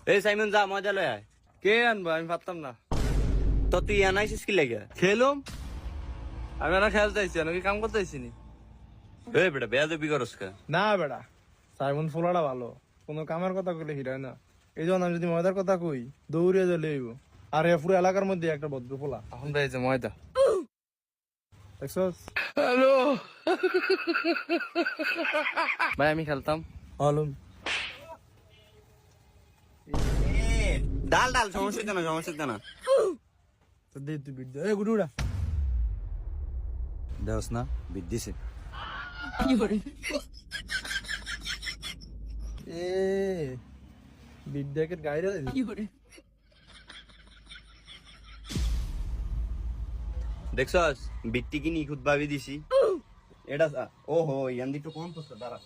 এই সাইমন যা মজা লয় আয়। কে আনবো আমি পারতাম না। তো তুই আনাইছিস কি লাগে? খেলুম আমি না খেলতে আইছি নাকি কাম করতে আইসি নি। এই বেটা বেয়াদবি করস কা? না বেড়া, সাইমন ফোলাটা ভালো, কোনো কামের কথা কইলে হিরায় না। এই জন্য আমি যদি ময়দার কথা কই দৌড়িয়ে চলে আইব। আর এ পুরো এলাকার মধ্যে একটা ভদ্র ফোলা। এখন পেয়েছে ময়দা। দেখছস? হ্যালো ভাই আমি খেলতাম। হলুম ডাল ডাল সমস্যা না, সমস্যা না। তো দে তুই বিট দে। এ গুডুড়া দেওস না বিদ্যিছে। এ বিদ্যাকের গাইরা দেখছস বিট্টি কি নিখুঁত ভাবে দিছি। এটা ওহো ইয়ান দিটো কম তো দাঁড়া।